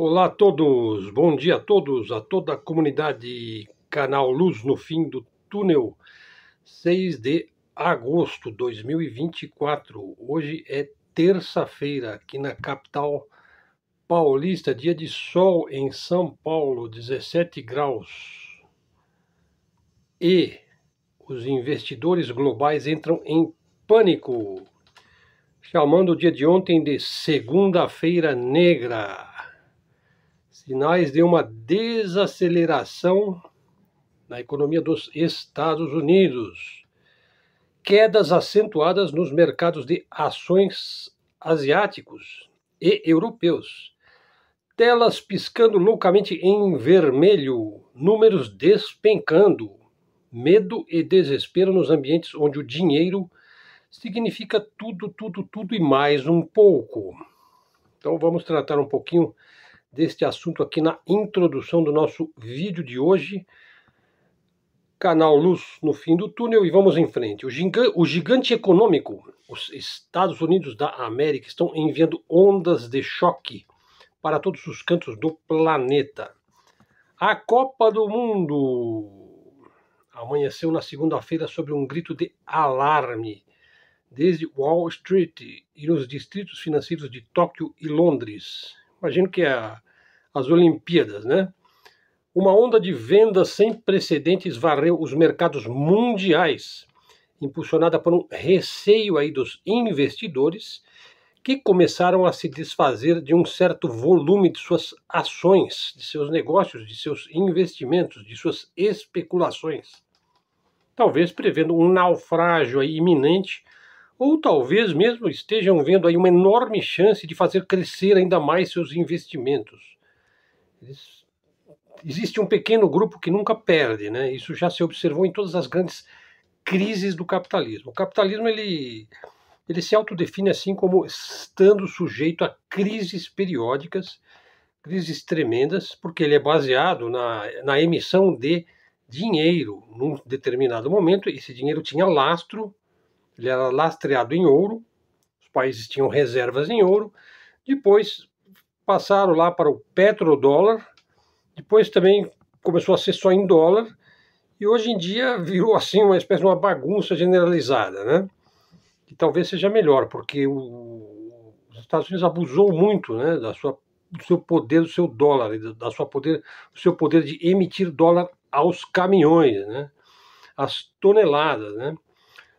Olá a todos, bom dia a todos, a toda a comunidade Canal Luz no Fim do Túnel, 6 de agosto de 2024. Hoje é terça-feira aqui na capital paulista, dia de sol em São Paulo, 17 graus. E os investidores globais entram em pânico, chamando o dia de ontem de segunda-feira negra. Sinais de uma desaceleração na economia dos Estados Unidos. Quedas acentuadas nos mercados de ações asiáticos e europeus. Telas piscando loucamente em vermelho. Números despencando. Medo e desespero nos ambientes onde o dinheiro significa tudo e mais um pouco. Então vamos tratar um pouquinho deste assunto aqui na introdução do nosso vídeo de hoje, Canal Luz no Fim do Túnel, e vamos em frente. O gigante econômico, os Estados Unidos da América, estão enviando ondas de choque para todos os cantos do planeta. A Copa do Mundo amanheceu na segunda-feira sob um grito de alarme, desde Wall Street e nos distritos financeiros de Tóquio e Londres. Imagino que é as Olimpíadas, né? Uma onda de vendas sem precedentes varreu os mercados mundiais, impulsionada por um receio aí dos investidores que começaram a se desfazer de um certo volume de suas ações, de seus negócios, de seus investimentos, de suas especulações. Talvez prevendo um naufrágio aí iminente, ou talvez mesmo estejam vendo aí uma enorme chance de fazer crescer ainda mais seus investimentos. Existe um pequeno grupo que nunca perde, né? Isso já se observou em todas as grandes crises do capitalismo. O capitalismo ele se autodefine assim como estando sujeito a crises periódicas, crises tremendas, porque ele é baseado na emissão de dinheiro num determinado momento. Esse dinheiro tinha lastro, ele era lastreado em ouro, os países tinham reservas em ouro, depois passaram lá para o petrodólar, depois também começou a ser só em dólar, e hoje em dia virou assim uma espécie de uma bagunça generalizada, né? Que talvez seja melhor, porque os Estados Unidos abusou muito, né, do seu poder, do seu dólar, do seu poder de emitir dólar aos caminhões, né? As toneladas, né?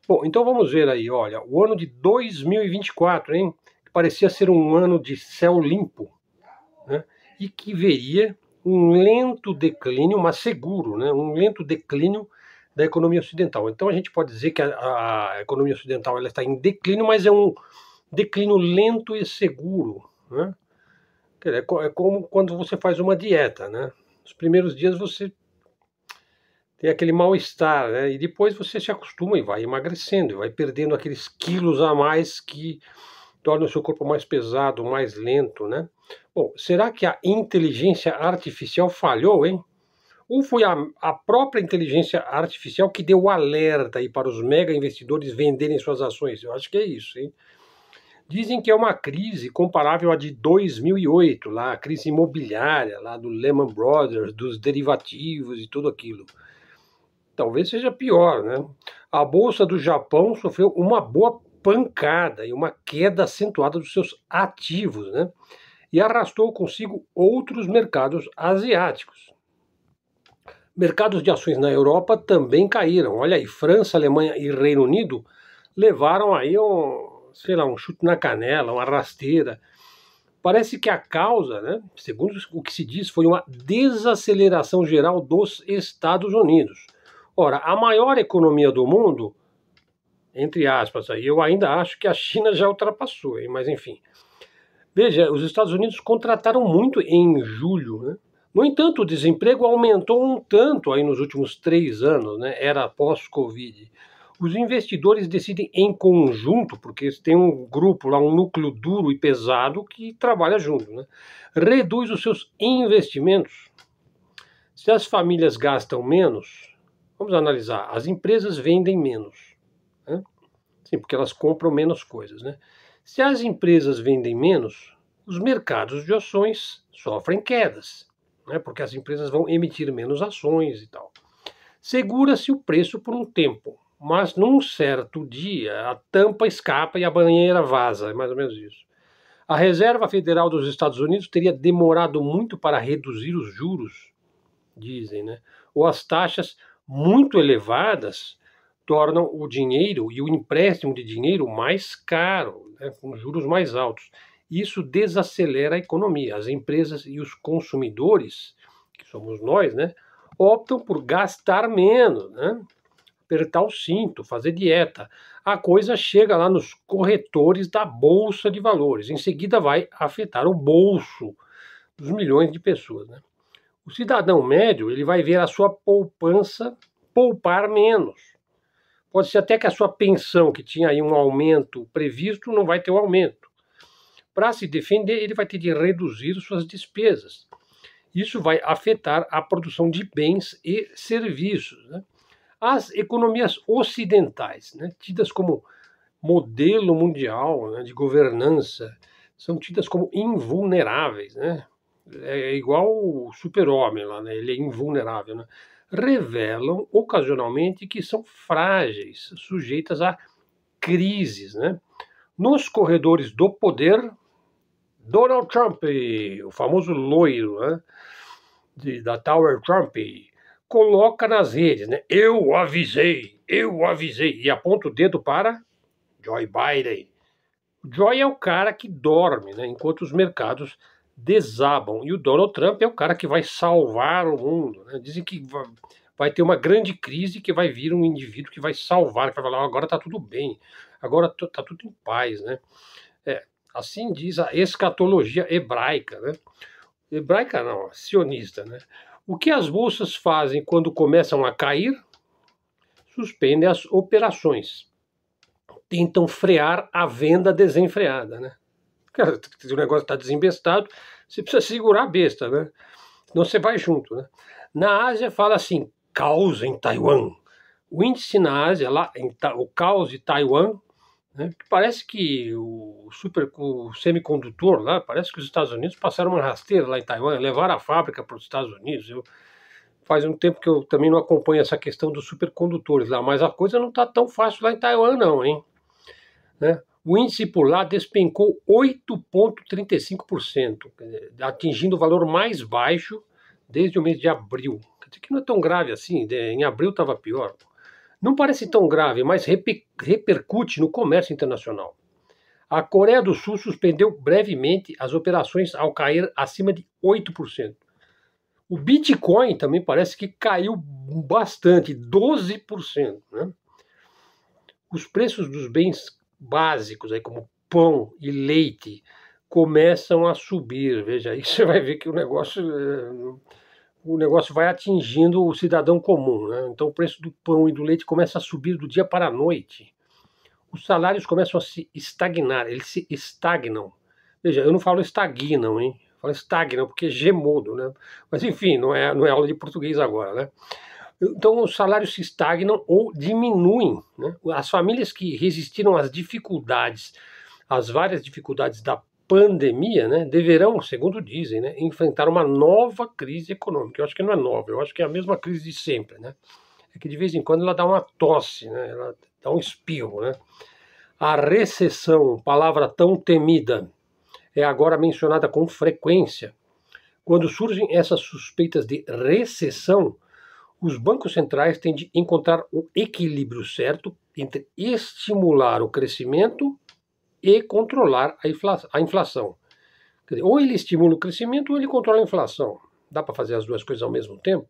Bom, então vamos ver aí, olha, o ano de 2024, hein, que parecia ser um ano de céu limpo, né, e que veria um lento declínio, mas seguro, né, um lento declínio da economia ocidental. Então a gente pode dizer que a economia ocidental ela está em declínio, mas é um declínio lento e seguro, né? É como quando você faz uma dieta, né? Nos primeiros dias você tem aquele mal-estar, né? E depois você se acostuma e vai emagrecendo, e vai perdendo aqueles quilos a mais que tornam o seu corpo mais pesado, mais lento, né? Bom, será que a inteligência artificial falhou, hein? Ou foi a própria inteligência artificial que deu o alerta aí para os mega investidores venderem suas ações? Eu acho que é isso, hein? Dizem que é uma crise comparável à de 2008, lá, a crise imobiliária, lá do Lehman Brothers, dos derivativos e tudo aquilo. Talvez seja pior, né? A Bolsa do Japão sofreu uma boa pancada e uma queda acentuada dos seus ativos, né? E arrastou consigo outros mercados asiáticos. Mercados de ações na Europa também caíram. Olha aí, França, Alemanha e Reino Unido levaram aí um chute na canela, uma rasteira. Parece que a causa, né, segundo o que se diz, foi uma desaceleração geral dos Estados Unidos. Ora, a maior economia do mundo, entre aspas, aí, eu ainda acho que a China já ultrapassou, hein, mas enfim. Veja, os Estados Unidos contrataram muito em julho, né? No entanto, o desemprego aumentou um tanto aí nos últimos 3 anos, né? Era pós-Covid. Os investidores decidem em conjunto, porque tem um grupo lá, um núcleo duro e pesado que trabalha junto, né? Reduz os seus investimentos. Se as famílias gastam menos, vamos analisar, as empresas vendem menos, né? Sim, porque elas compram menos coisas, né? Se as empresas vendem menos, os mercados de ações sofrem quedas, né, porque as empresas vão emitir menos ações e tal. Segura-se o preço por um tempo, mas num certo dia a tampa escapa e a banheira vaza, é mais ou menos isso. A Reserva Federal dos Estados Unidos teria demorado muito para reduzir os juros, dizem, né? Ou as taxas muito elevadas tornam o dinheiro e o empréstimo de dinheiro mais caro, né, com juros mais altos. Isso desacelera a economia. As empresas e os consumidores, que somos nós, né, optam por gastar menos, né, apertar o cinto, fazer dieta. A coisa chega lá nos corretores da Bolsa de Valores. Em seguida vai afetar o bolso dos milhões de pessoas, né? O cidadão médio, ele vai ver a sua poupança poupar menos. Pode ser até que a sua pensão, que tinha aí um aumento previsto, não vai ter um aumento. Para se defender, ele vai ter de reduzir suas despesas. Isso vai afetar a produção de bens e serviços, né? As economias ocidentais, né, tidas como modelo mundial, né, de governança, são tidas como invulneráveis, né? É igual o super-homem lá, né? Ele é invulnerável, né? Revelam ocasionalmente que são frágeis, sujeitas a crises, né? Nos corredores do poder, Donald Trump, o famoso loiro, né, da Tower Trump, coloca nas redes, né? Eu avisei, e aponta o dedo para Joe Biden. Joe é o cara que dorme, né, enquanto os mercados desabam. E o Donald Trump é o cara que vai salvar o mundo, né? Dizem que vai ter uma grande crise, que vai vir um indivíduo que vai salvar, que vai falar, agora está tudo bem, agora está tudo em paz, né? Assim diz a escatologia hebraica, né? Hebraica não, sionista, né? O que as bolsas fazem quando começam a cair? Suspendem as operações. Tentam frear a venda desenfreada, né? Cara, se o negócio está desembestado, você precisa segurar a besta, né? Senão você vai junto, né? Na Ásia fala assim, caos em Taiwan. O índice na Ásia, lá, o caos de Taiwan, né, parece que o semicondutor lá, parece que os Estados Unidos passaram uma rasteira lá em Taiwan, levaram a fábrica para os Estados Unidos. Faz um tempo que eu também não acompanho essa questão dos supercondutores lá, mas a coisa não está tão fácil lá em Taiwan não, hein? Né? O índice por lá despencou 8,35%, atingindo o valor mais baixo desde o mês de abril. Quer dizer que não é tão grave assim, em abril estava pior. Não parece tão grave, mas repercute no comércio internacional. A Coreia do Sul suspendeu brevemente as operações ao cair acima de 8%. O Bitcoin também parece que caiu bastante, 12%. Né? Os preços dos bens básicos, aí, como pão e leite, começam a subir. Veja, aí você vai ver que o negócio vai atingindo o cidadão comum, né? Então o preço do pão e do leite começa a subir do dia para a noite. Os salários começam a se estagnar, eles se estagnam. Veja, eu não falo estagnam, hein? Eu falo estagnam porque é gemudo, né? Mas enfim, não é aula de português agora, né? Então os salários se estagnam ou diminuem, né? As famílias que resistiram às dificuldades, às várias dificuldades da pandemia, né, deverão, segundo dizem, né, enfrentar uma nova crise econômica. Eu acho que não é nova, eu acho que é a mesma crise de sempre, né? É que de vez em quando ela dá uma tosse, né? Ela dá um espirro, né? A recessão, palavra tão temida, é agora mencionada com frequência. Quando surgem essas suspeitas de recessão, os bancos centrais têm de encontrar o equilíbrio certo entre estimular o crescimento e controlar a inflação. Quer dizer, ou ele estimula o crescimento ou ele controla a inflação. Dá para fazer as duas coisas ao mesmo tempo?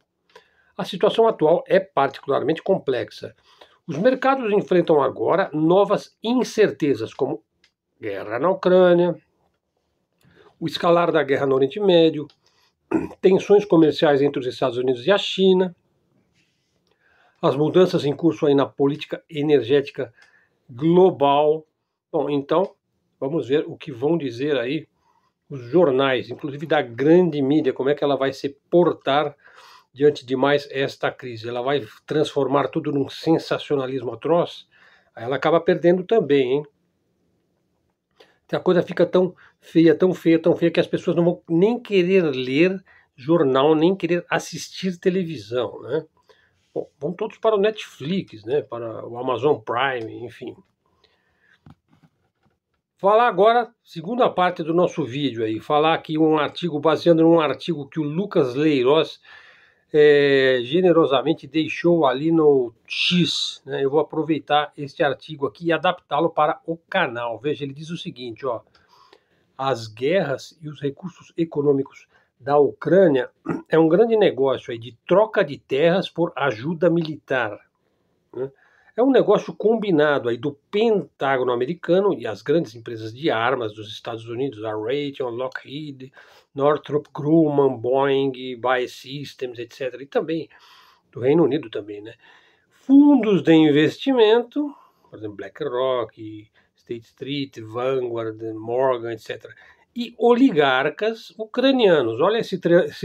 A situação atual é particularmente complexa. Os mercados enfrentam agora novas incertezas, como guerra na Ucrânia, o escalar da guerra no Oriente Médio, tensões comerciais entre os Estados Unidos e a China, as mudanças em curso aí na política energética global. Bom, então, vamos ver o que vão dizer aí os jornais, inclusive da grande mídia, como é que ela vai se portar diante de mais esta crise. Ela vai transformar tudo num sensacionalismo atroz? Aí ela acaba perdendo também, hein? a coisa fica tão feia, tão feia, tão feia, que as pessoas não vão nem querer ler jornal, nem querer assistir televisão, né? Bom, vão todos para o Netflix, né? Para o Amazon Prime, enfim. Falar agora, segunda parte do nosso vídeo aí, falar aqui um artigo, baseando num artigo que o Lucas Leiroz generosamente deixou ali no X, né? Eu vou aproveitar este artigo aqui e adaptá-lo para o canal. Veja, ele diz o seguinte, ó: as guerras e os recursos econômicos da Ucrânia é um grande negócio aí de troca de terras por ajuda militar, né? É um negócio combinado aí do Pentágono americano e as grandes empresas de armas dos Estados Unidos, a Raytheon, Lockheed, Northrop Grumman, Boeing, BAE Systems, etc. E também do Reino Unido também, né? Fundos de investimento, por exemplo, BlackRock, State Street, Vanguard, Morgan, etc. E oligarcas ucranianos. Olha esse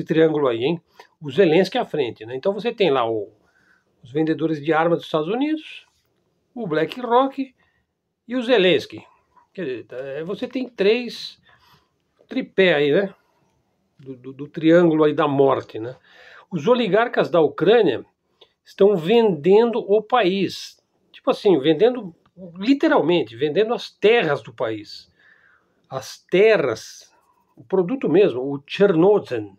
triângulo aí, hein? O Zelensky à frente, né? Então você tem lá os vendedores de armas dos Estados Unidos, o BlackRock e o Zelensky. Quer dizer, você tem três tripé aí, né? Do triângulo aí da morte, né? Os oligarcas da Ucrânia estão vendendo o país. Tipo assim, vendendo, literalmente, vendendo as terras do país. As terras, o produto mesmo, o Chernozem,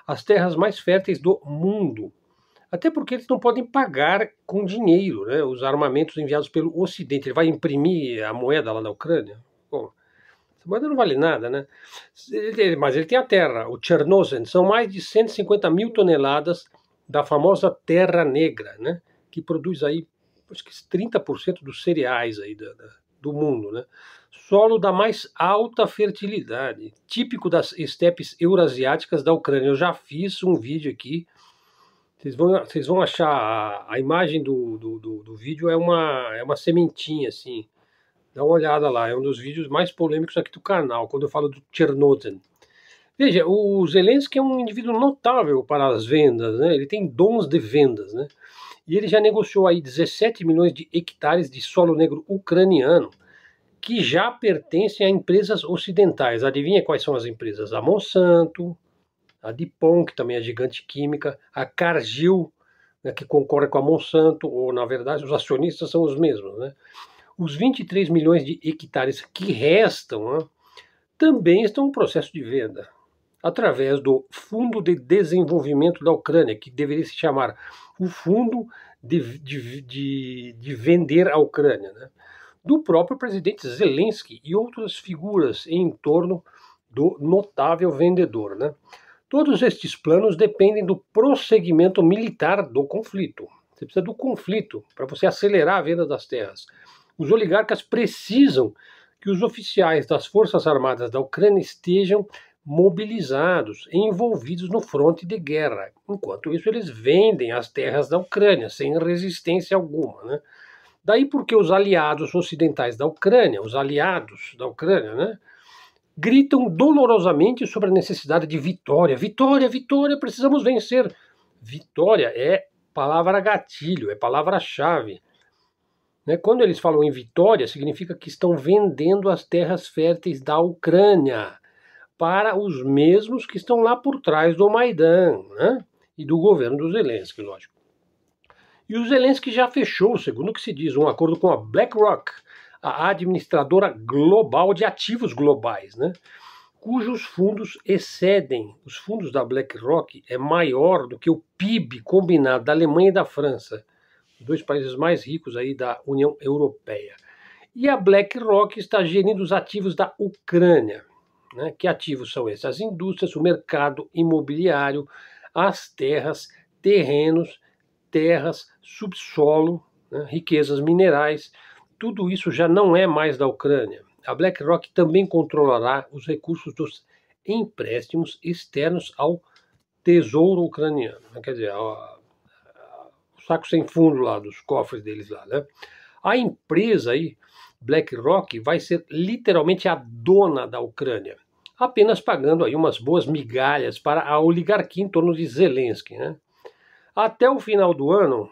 as terras mais férteis do mundo. Até porque eles não podem pagar com dinheiro, né, os armamentos enviados pelo Ocidente. Ele vai imprimir a moeda lá na Ucrânia? Bom, essa moeda não vale nada, né? Mas ele tem a terra, o Chernozem, são mais de 150 mil toneladas da famosa terra negra, né, que produz aí, acho que 30% dos cereais aí do mundo, né? Solo da mais alta fertilidade, típico das estepes eurasiáticas da Ucrânia. Eu já fiz um vídeo aqui. Vocês vão achar a imagem do vídeo é uma sementinha assim. Dá uma olhada lá, é um dos vídeos mais polêmicos aqui do canal, quando eu falo do Chernozem. Veja, o Zelensky é um indivíduo notável para as vendas, né? Ele tem dons de vendas, né? E ele já negociou aí 17 milhões de hectares de solo negro ucraniano, que já pertencem a empresas ocidentais. Adivinha quais são as empresas? A Monsanto, a DuPont, que também é gigante química, a Cargill, né, que concorre com a Monsanto, ou na verdade os acionistas são os mesmos, né? Os 23 milhões de hectares que restam, né, também estão em processo de venda, através do Fundo de Desenvolvimento da Ucrânia, que deveria se chamar o Fundo de Vender a Ucrânia, né? Do próprio presidente Zelensky e outras figuras em torno do notável vendedor, né? Todos estes planos dependem do prosseguimento militar do conflito. Você precisa do conflito para você acelerar a venda das terras. Os oligarcas precisam que os oficiais das Forças Armadas da Ucrânia estejam mobilizados, envolvidos no fronte de guerra. Enquanto isso, eles vendem as terras da Ucrânia sem resistência alguma, né? Daí porque os aliados ocidentais da Ucrânia, né, gritam dolorosamente sobre a necessidade de vitória. Vitória, vitória, precisamos vencer. Vitória é palavra gatilho, é palavra-chave. Né? Quando eles falam em vitória, significa que estão vendendo as terras férteis da Ucrânia para os mesmos que estão lá por trás do Maidan, né? E do governo do Zelensky, lógico. E o Zelensky já fechou, segundo o que se diz, um acordo com a BlackRock, a administradora global de ativos globais, né? Cujos fundos excedem, os fundos da BlackRock é maior do que o PIB combinado da Alemanha e da França, os dois países mais ricos aí da União Europeia. E a BlackRock está gerindo os ativos da Ucrânia, né? Que ativos são esses? As indústrias, o mercado imobiliário, as terras, terrenos, terras, subsolo, né? Riquezas minerais. Tudo isso já não é mais da Ucrânia. A BlackRock também controlará os recursos dos empréstimos externos ao tesouro ucraniano. Quer dizer, o saco sem fundo lá, dos cofres deles lá, né? A empresa aí, BlackRock, vai ser literalmente a dona da Ucrânia, apenas pagando aí umas boas migalhas para a oligarquia em torno de Zelensky, né? Até o final do ano,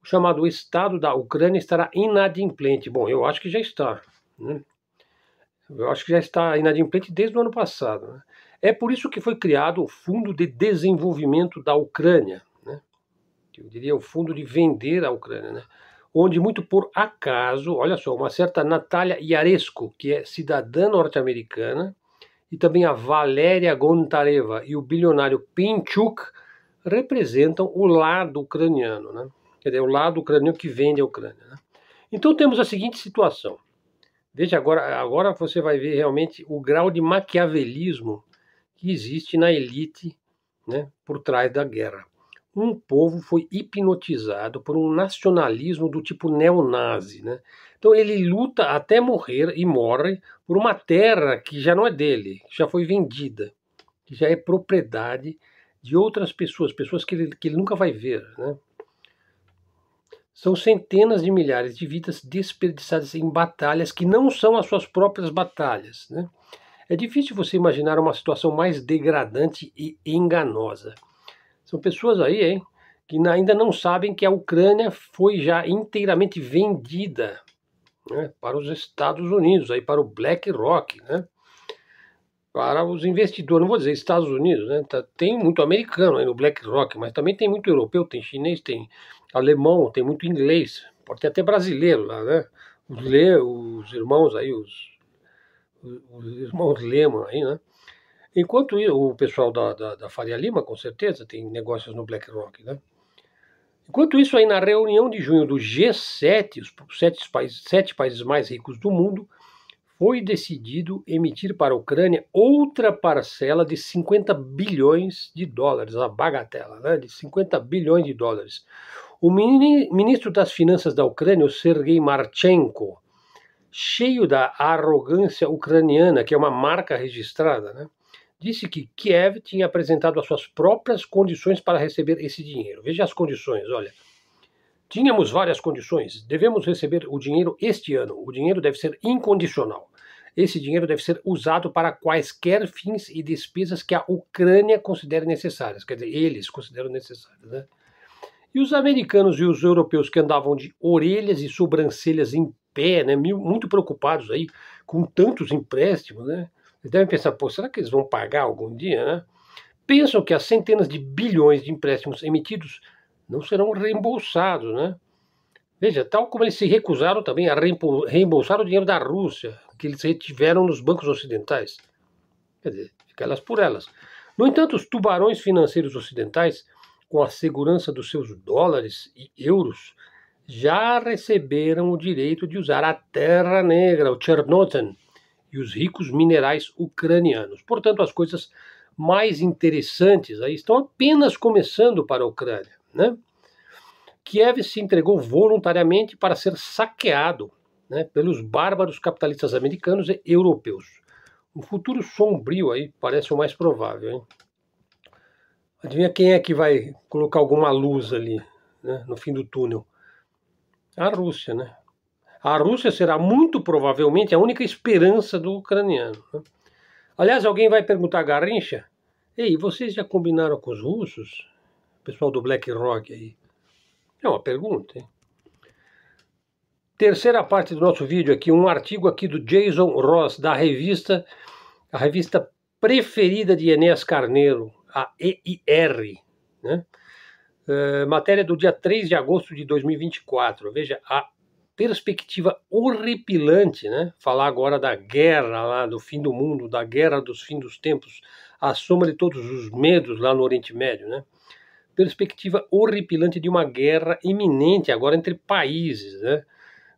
o chamado Estado da Ucrânia estará inadimplente. Bom, eu acho que já está, né? Eu acho que já está inadimplente desde o ano passado, né? É por isso que foi criado o Fundo de Desenvolvimento da Ucrânia, né? Eu diria o fundo de vender a Ucrânia, né? Onde muito por acaso, olha só, uma certa Natália Yaresco, que é cidadã norte-americana, e também a Valéria Gontareva e o bilionário Pinchuk representam o lado ucraniano, né? Quer dizer, o lado ucraniano que vende a Ucrânia, né? Então temos a seguinte situação. Veja, agora você vai ver realmente o grau de maquiavelismo que existe na elite, né, por trás da guerra. Um povo foi hipnotizado por um nacionalismo do tipo neonazi, né? Então ele luta até morrer e morre por uma terra que já não é dele, que já foi vendida, que já é propriedade de outras pessoas, pessoas que ele nunca vai ver, né? São centenas de milhares de vidas desperdiçadas em batalhas que não são as suas próprias batalhas, né? É difícil você imaginar uma situação mais degradante e enganosa. São pessoas aí, hein, que ainda não sabem que a Ucrânia foi já inteiramente vendida, né, para os Estados Unidos, aí para o BlackRock, né, para os investidores, não vou dizer Estados Unidos, né, tem muito americano aí no BlackRock, mas também tem muito europeu, tem chinês, tem alemão, tem muito inglês, pode ter até brasileiro lá, né, os irmãos aí, os irmãos Lehman aí, né. Enquanto o pessoal da Faria Lima, com certeza, tem negócios no BlackRock, né? Enquanto isso, aí na reunião de junho do G7, os sete países mais ricos do mundo, foi decidido emitir para a Ucrânia outra parcela de 50 bilhões de dólares, a bagatela, né? De 50 bilhões de dólares. O ministro das Finanças da Ucrânia, o Sergei Marchenko, cheio da arrogância ucraniana, que é uma marca registrada, né, disse que Kiev tinha apresentado as suas próprias condições para receber esse dinheiro. Veja as condições, olha. Tínhamos várias condições. Devemos receber o dinheiro este ano. O dinheiro deve ser incondicional. Esse dinheiro deve ser usado para quaisquer fins e despesas que a Ucrânia considere necessárias. Quer dizer, eles consideram necessárias, né? E os americanos e os europeus que andavam de orelhas e sobrancelhas em pé, né, muito preocupados aí com tantos empréstimos, né? Eles devem pensar, pô, será que eles vão pagar algum dia, né? Pensam que as centenas de bilhões de empréstimos emitidos não serão reembolsados, né? Veja, tal como eles se recusaram também a reembolsar o dinheiro da Rússia, que eles retiveram nos bancos ocidentais. Quer dizer, fica elas por elas. No entanto, os tubarões financeiros ocidentais, com a segurança dos seus dólares e euros, já receberam o direito de usar a Terra Negra, o Chernobyl, e os ricos minerais ucranianos. Portanto, as coisas mais interessantes aí estão apenas começando para a Ucrânia, né? Kiev se entregou voluntariamente para ser saqueado, né, pelos bárbaros capitalistas americanos e europeus. Um futuro sombrio aí parece o mais provável, hein? Adivinha quem é que vai colocar alguma luz ali, né, no fim do túnel? A Rússia, né? A Rússia será muito provavelmente a única esperança do ucraniano, né? Aliás, alguém vai perguntar a Garrincha: ei, vocês já combinaram com os russos? Pessoal do BlackRock aí. É uma pergunta, hein? Terceira parte do nosso vídeo aqui, um artigo aqui do Jason Ross, da revista, a revista preferida de Enéas Carneiro, a EIR, né? Matéria do dia 3 de agosto de 2024. Veja, a perspectiva horripilante, né? Falar agora da guerra lá, do fim do mundo, da guerra dos fins dos tempos, a soma de todos os medos lá no Oriente Médio, né? Perspectiva horripilante de uma guerra iminente agora entre países, né?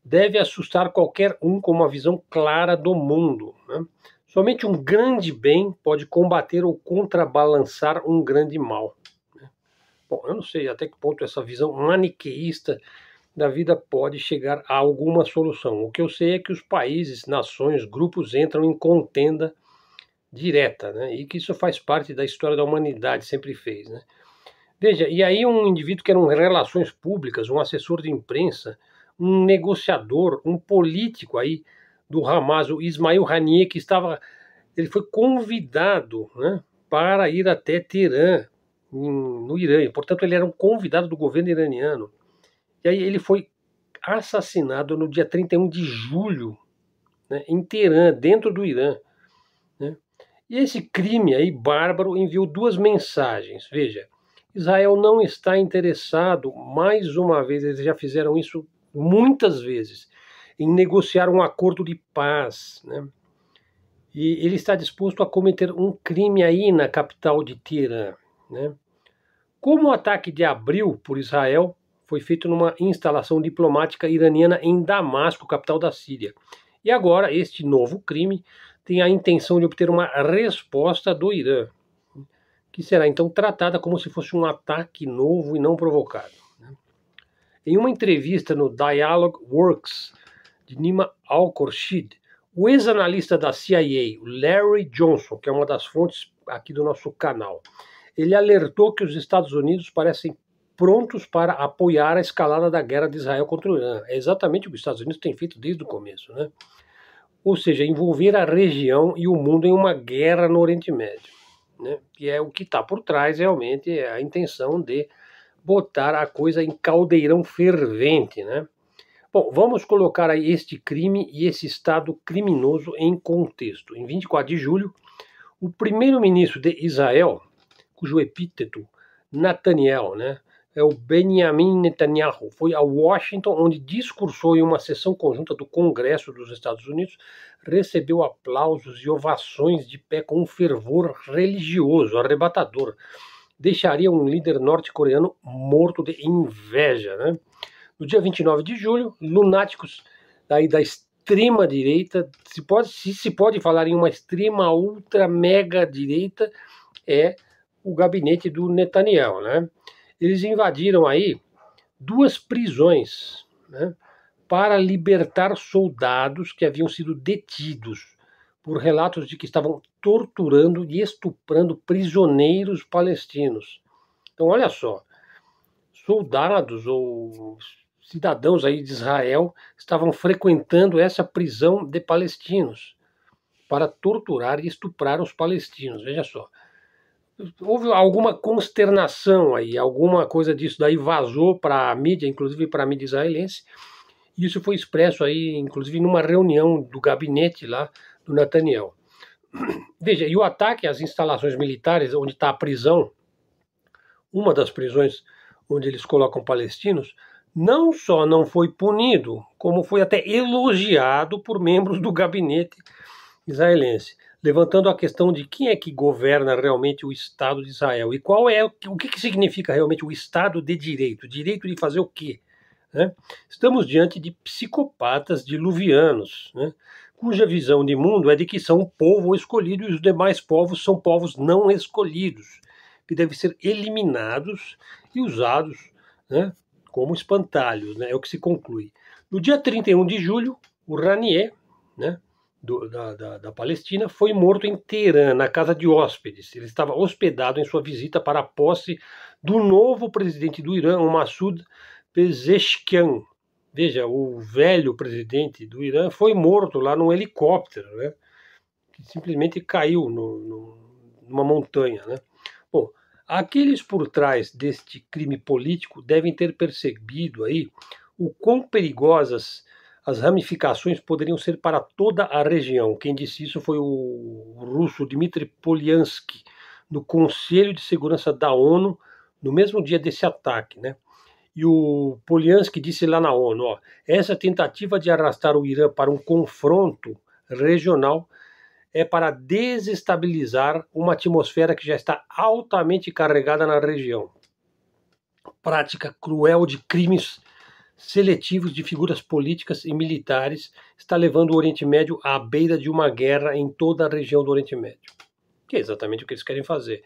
Deve assustar qualquer um com uma visão clara do mundo, né? Somente um grande bem pode combater ou contrabalançar um grande mal. Bom, eu não sei até que ponto essa visão maniqueísta da vida pode chegar a alguma solução. O que eu sei é que os países, nações, grupos entram em contenda direta, né? E que isso faz parte da história da humanidade, sempre fez, né? Veja, e aí um indivíduo que era um relações públicas, um assessor de imprensa, um negociador, um político aí do Hamas, o Ismail Haniyeh, que ele foi convidado, né, para ir até Teherã, no Irã. Portanto, ele era um convidado do governo iraniano. E aí ele foi assassinado no dia 31 de julho né, em Teherã, dentro do Irã, né? E esse crime aí bárbaro enviou duas mensagens. Veja, Israel não está interessado, mais uma vez, eles já fizeram isso muitas vezes, em negociar um acordo de paz, né? E ele está disposto a cometer um crime aí na capital de Teherã, né? Como o ataque de abril por Israel foi feito numa instalação diplomática iraniana em Damasco, capital da Síria. E agora, este novo crime tem a intenção de obter uma resposta do Irã, que será então tratada como se fosse um ataque novo e não provocado. Em uma entrevista no Dialogue Works de Nima Al-Khorshid, o ex-analista da CIA, o Larry Johnson, que é uma das fontes aqui do nosso canal, ele alertou que os Estados Unidos parecem prontos para apoiar a escalada da guerra de Israel contra o Irã. É exatamente o que os Estados Unidos têm feito desde o começo, né? Ou seja, envolver a região e o mundo em uma guerra no Oriente Médio, né? Que é o que está por trás realmente, é a intenção de botar a coisa em caldeirão fervente, né? Bom, vamos colocar aí este crime e esse estado criminoso em contexto. Em 24 de julho, o primeiro-ministro de Israel, cujo epíteto Netanyahu, né, é o Benjamin Netanyahu, foi a Washington, onde discursou em uma sessão conjunta do Congresso dos Estados Unidos, recebeu aplausos e ovações de pé com um fervor religioso, arrebatador. Deixaria um líder norte-coreano morto de inveja, né? No dia 29 de julho, lunáticos daí da extrema-direita, se pode falar em uma extrema, ultra, mega direita, é o gabinete do Netanyahu, né? Eles invadiram aí duas prisões, né, para libertar soldados que haviam sido detidos por relatos de que estavam torturando e estuprando prisioneiros palestinos. Então, olha só, soldados ou cidadãos aí de Israel estavam frequentando essa prisão de palestinos para torturar e estuprar os palestinos. Veja só. Houve alguma consternação aí, alguma coisa disso daí vazou para a mídia, inclusive para a mídia israelense, e isso foi expresso aí, inclusive, numa reunião do gabinete lá do Netanyahu. Veja, e o ataque às instalações militares, onde está a prisão, uma das prisões onde eles colocam palestinos, não só não foi punido, como foi até elogiado por membros do gabinete israelense, levantando a questão de quem é que governa realmente o Estado de Israel e qual é o que significa realmente o Estado de Direito, direito de fazer o quê? Né? Estamos diante de psicopatas diluvianos, né, cuja visão de mundo é de que são um povo escolhido e os demais povos são povos não escolhidos, que devem ser eliminados e usados, né, como espantalhos, né, é o que se conclui. No dia 31 de julho, o Ranier, né, da Palestina, foi morto em Teherã, na casa de hóspedes. Ele estava hospedado em sua visita para a posse do novo presidente do Irã, o Massoud Pezeshkian. Veja, o velho presidente do Irã foi morto lá num helicóptero, né, que simplesmente caiu numa montanha, né. Bom, aqueles por trás deste crime político devem ter percebido aí o quão perigosas as ramificações poderiam ser para toda a região. Quem disse isso foi o russo Dmitry Polyansky, no Conselho de Segurança da ONU, no mesmo dia desse ataque, né? E o Polyansky disse lá na ONU, ó, essa tentativa de arrastar o Irã para um confronto regional é para desestabilizar uma atmosfera que já está altamente carregada na região. Prática cruel de crimes seletivos de figuras políticas e militares está levando o Oriente Médio à beira de uma guerra em toda a região do Oriente Médio. Que é exatamente o que eles querem fazer.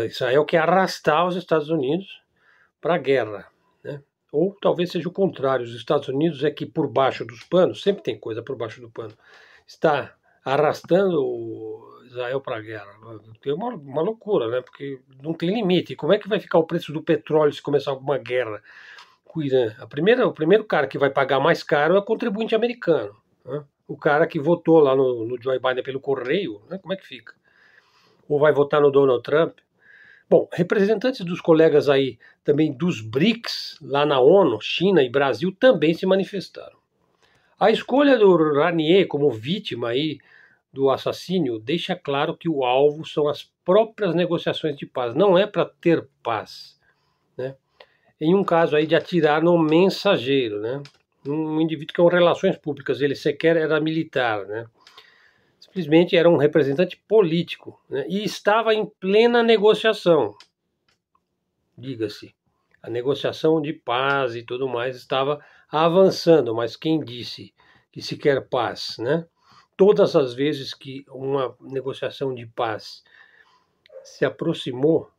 Israel quer arrastar os Estados Unidos para a guerra, né? Ou talvez seja o contrário, os Estados Unidos é que por baixo dos panos, sempre tem coisa por baixo do pano, está arrastando o Israel para a guerra. É uma loucura, né? Porque não tem limite. Como é que vai ficar o preço do petróleo se começar alguma guerra com o Irã? O primeiro cara que vai pagar mais caro é o contribuinte americano, né? O cara que votou lá no Joe Biden pelo correio, né? Como é que fica? Ou vai votar no Donald Trump? Bom, representantes dos colegas aí também dos BRICS, lá na ONU, China e Brasil, também se manifestaram. A escolha do Ranier como vítima aí do assassínio deixa claro que o alvo são as próprias negociações de paz, não é para ter paz, né? Em um caso aí de atirar no mensageiro, né? Um indivíduo que com relações públicas, ele sequer era militar, né? Simplesmente era um representante político, né? E estava em plena negociação, diga-se. A negociação de paz e tudo mais estava avançando, mas quem disse que se quer paz, né? Todas as vezes que uma negociação de paz se aproximou,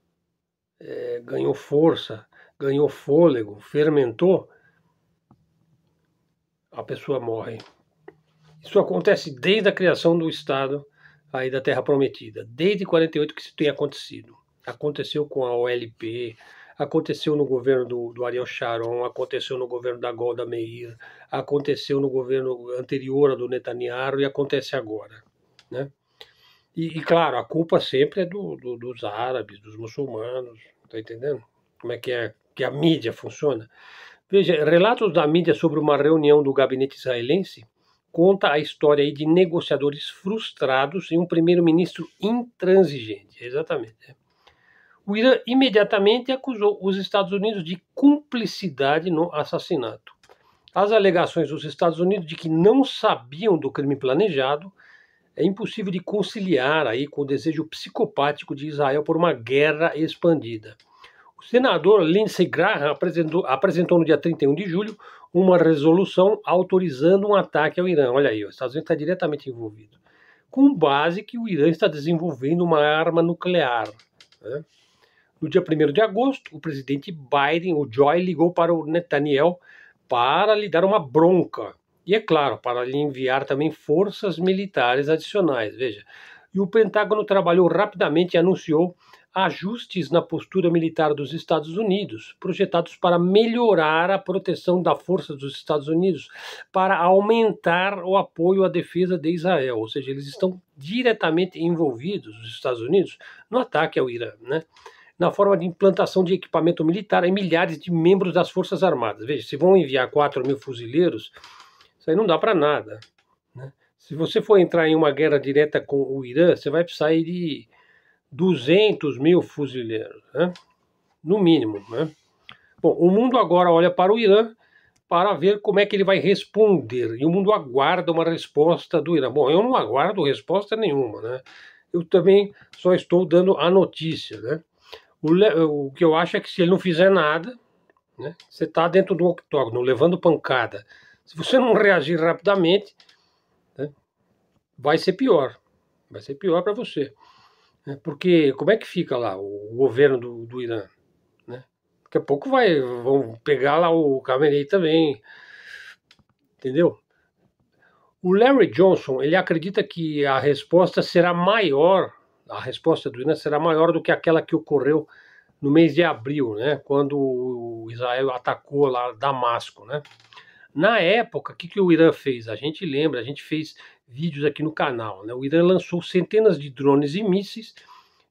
ganhou força, ganhou fôlego, fermentou, a pessoa morre. Isso acontece desde a criação do Estado aí da Terra Prometida, desde 48 que isso tem acontecido. Aconteceu com a OLP, aconteceu no governo do Ariel Sharon, aconteceu no governo da Golda Meir, aconteceu no governo anterior ao do Netanyahu e acontece agora, né? E claro, a culpa sempre é dos árabes, dos muçulmanos, tá entendendo? Como é que a mídia funciona? Veja, relatos da mídia sobre uma reunião do gabinete israelense conta a história aí de negociadores frustrados e um primeiro-ministro intransigente. Exatamente. O Irã imediatamente acusou os Estados Unidos de cumplicidade no assassinato. As alegações dos Estados Unidos de que não sabiam do crime planejado é impossível de conciliar aí com o desejo psicopático de Israel por uma guerra expandida. O senador Lindsey Graham apresentou no dia 31 de julho uma resolução autorizando um ataque ao Irã. Olha aí, os Estados Unidos está diretamente envolvido. Com base que o Irã está desenvolvendo uma arma nuclear, né? No dia 1º de agosto, o presidente Biden, o Joy, ligou para o Netanyahu para lhe dar uma bronca. E, é claro, para lhe enviar também forças militares adicionais. Veja, e o Pentágono trabalhou rapidamente e anunciou ajustes na postura militar dos Estados Unidos, projetados para melhorar a proteção da força dos Estados Unidos, para aumentar o apoio à defesa de Israel. Ou seja, eles estão diretamente envolvidos, os Estados Unidos, no ataque ao Irã, né? Na forma de implantação de equipamento militar em milhares de membros das Forças Armadas. Veja, se vão enviar 4.000 fuzileiros, isso aí não dá para nada, né? Se você for entrar em uma guerra direta com o Irã, você vai precisar de 200.000 fuzileiros, né? No mínimo, né? Bom, o mundo agora olha para o Irã para ver como é que ele vai responder, e o mundo aguarda uma resposta do Irã. Bom, eu não aguardo resposta nenhuma, né? Eu também só estou dando a notícia, né? O que eu acho é que se ele não fizer nada, né, você está dentro do octógono, levando pancada. Se você não reagir rapidamente, né, vai ser pior. Vai ser pior para você. Né, porque como é que fica lá o governo do Irã? Né? Daqui a pouco vão pegar lá o Khamenei também. Entendeu? O Larry Johnson, ele acredita que a resposta será maior, a resposta do Irã será maior do que aquela que ocorreu no mês de abril, né, quando o Israel atacou lá Damasco, né? Na época, o que o Irã fez? A gente lembra, a gente fez vídeos aqui no canal, né? O Irã lançou centenas de drones e mísseis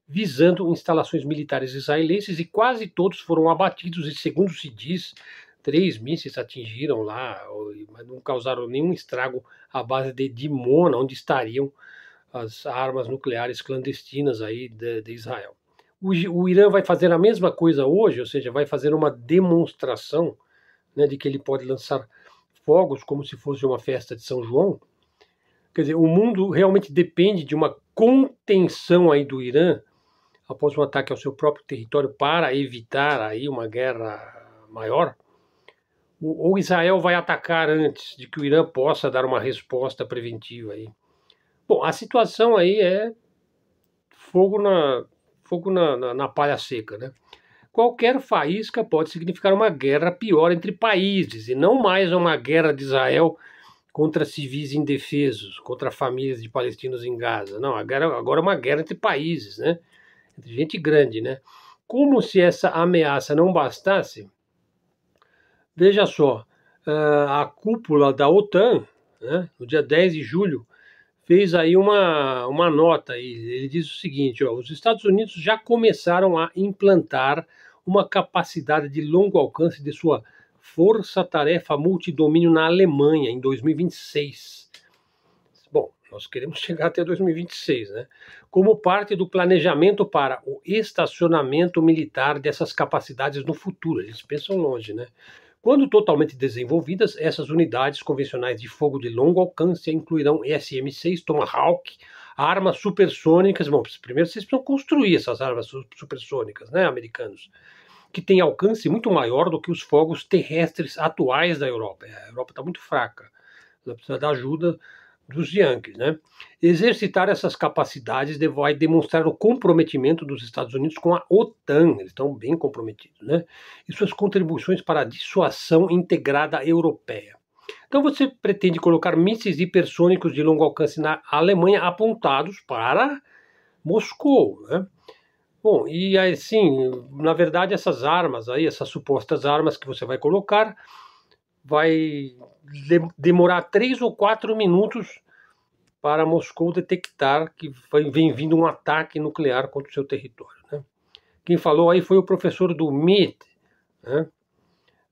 visando instalações militares israelenses e quase todos foram abatidos e, segundo se diz, 3 mísseis atingiram lá, mas não causaram nenhum estrago à base de Dimona, onde estariam as armas nucleares clandestinas aí de Israel. O Irã vai fazer a mesma coisa hoje, ou seja, vai fazer uma demonstração, né, de que ele pode lançar fogos como se fosse uma festa de São João. Quer dizer, o mundo realmente depende de uma contenção aí do Irã após um ataque ao seu próprio território para evitar aí uma guerra maior. Ou Israel vai atacar antes de que o Irã possa dar uma resposta preventiva aí. Bom, a situação aí é fogo na palha seca, né? Qualquer faísca pode significar uma guerra pior entre países, e não mais uma guerra de Israel contra civis indefesos, contra famílias de palestinos em Gaza. Não, agora é uma guerra entre países, né? Entre gente grande, né? Como se essa ameaça não bastasse, veja só, a cúpula da OTAN, né, no dia 10 de julho, fez aí uma nota. Ele diz o seguinte, ó, os Estados Unidos já começaram a implantar uma capacidade de longo alcance de sua força-tarefa multidomínio na Alemanha em 2026. Bom, nós queremos chegar até 2026, né? Como parte do planejamento para o estacionamento militar dessas capacidades no futuro. Eles pensam longe, né? Quando totalmente desenvolvidas, essas unidades convencionais de fogo de longo alcance incluirão SM-6 Tomahawk, armas supersônicas. Bom, primeiro vocês precisam construir essas armas supersônicas, né, americanos, que têm alcance muito maior do que os fogos terrestres atuais da Europa. A Europa está muito fraca, ela precisa da ajuda dos Yankees, né? Exercitar essas capacidades vai demonstrar o comprometimento dos Estados Unidos com a OTAN, eles estão bem comprometidos, né? E suas contribuições para a dissuasão integrada europeia. Então você pretende colocar mísseis hipersônicos de longo alcance na Alemanha apontados para Moscou, né? Bom, e assim, na verdade essas armas aí, essas supostas armas que você vai colocar, vai demorar 3 ou 4 minutos para Moscou detectar que vem vindo um ataque nuclear contra o seu território, né? Quem falou aí foi o professor do MIT, né?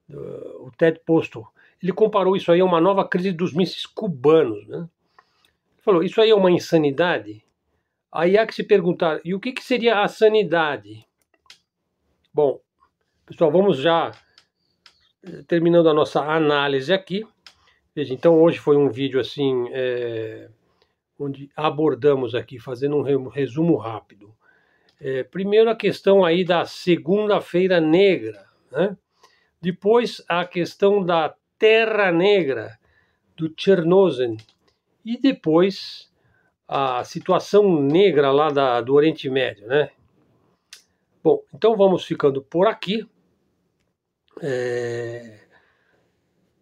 O Ted Postel. Ele comparou isso aí a uma nova crise dos mísseis cubanos, né? Ele falou, isso aí é uma insanidade? Aí há que se perguntar, e o que seria a sanidade? Bom, pessoal, vamos já terminando a nossa análise aqui. Veja, então hoje foi um vídeo assim, onde abordamos aqui, fazendo um resumo rápido. Primeiro a questão aí da Segunda-feira Negra, né? Depois a questão da Terra Negra, do Chernozem, e depois a situação negra lá do Oriente Médio, né? Bom, então vamos ficando por aqui.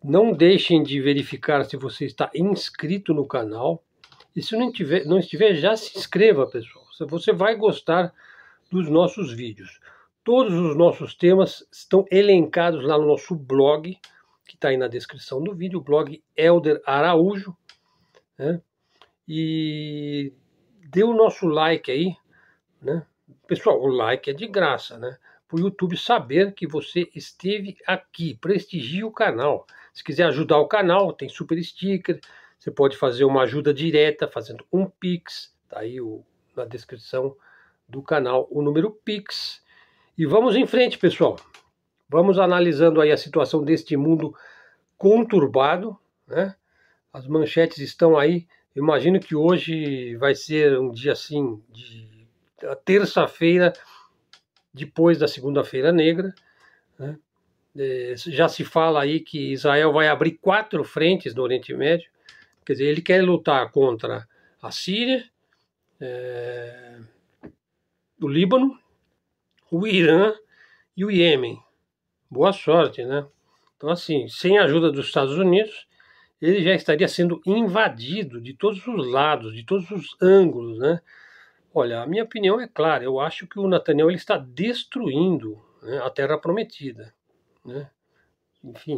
Não deixem de verificar se você está inscrito no canal. E se não estiver, já se inscreva, pessoal. Você vai gostar dos nossos vídeos. Todos os nossos temas estão elencados lá no nosso blog, que está aí na descrição do vídeo, o blog Helder Araújo, né? E dê o nosso like aí, né? Pessoal, o like é de graça, né? Para o YouTube saber que você esteve aqui. Prestigie o canal. Se quiser ajudar o canal, tem super sticker. Você pode fazer uma ajuda direta fazendo um Pix. Está aí na descrição do canal o número Pix. E vamos em frente, pessoal. Vamos analisando aí a situação deste mundo conturbado, né? As manchetes estão aí. Imagino que hoje vai ser um dia assim, de terça-feira, depois da Segunda-feira Negra, né? Já se fala aí que Israel vai abrir 4 frentes no Oriente Médio. Quer dizer, ele quer lutar contra a Síria, o Líbano, o Irã e o Iêmen. Boa sorte, né? Então, assim, sem a ajuda dos Estados Unidos, ele já estaria sendo invadido de todos os lados, de todos os ângulos, né? Olha, a minha opinião é clara. Eu acho que o Netanyahu ele está destruindo, né, a Terra Prometida, né? Enfim.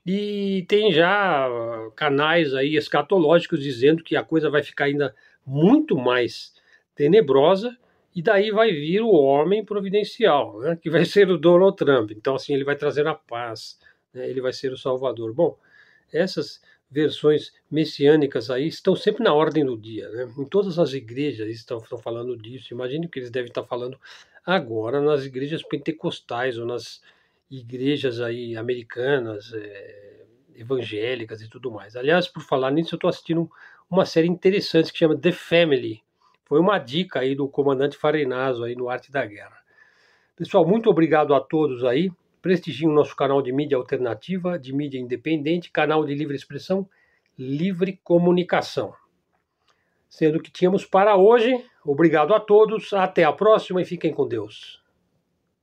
E tem já canais aí escatológicos dizendo que a coisa vai ficar ainda muito mais tenebrosa e daí vai vir o homem providencial, né, que vai ser o Donald Trump. Então, assim, ele vai trazer a paz, né, ele vai ser o salvador. Bom, essas versões messiânicas aí estão sempre na ordem do dia, né? Em todas as igrejas estão falando disso. Imagine o que eles devem estar falando agora nas igrejas pentecostais ou nas igrejas aí americanas, evangélicas e tudo mais. Aliás, por falar nisso, eu estou assistindo uma série interessante que chama The Family. Foi uma dica aí do comandante Farinazo aí no Arte da Guerra. Pessoal, muito obrigado a todos aí. Prestigiem o nosso canal de mídia alternativa, de mídia independente, canal de livre expressão, livre comunicação. Sendo que tínhamos para hoje. Obrigado a todos, até a próxima e fiquem com Deus.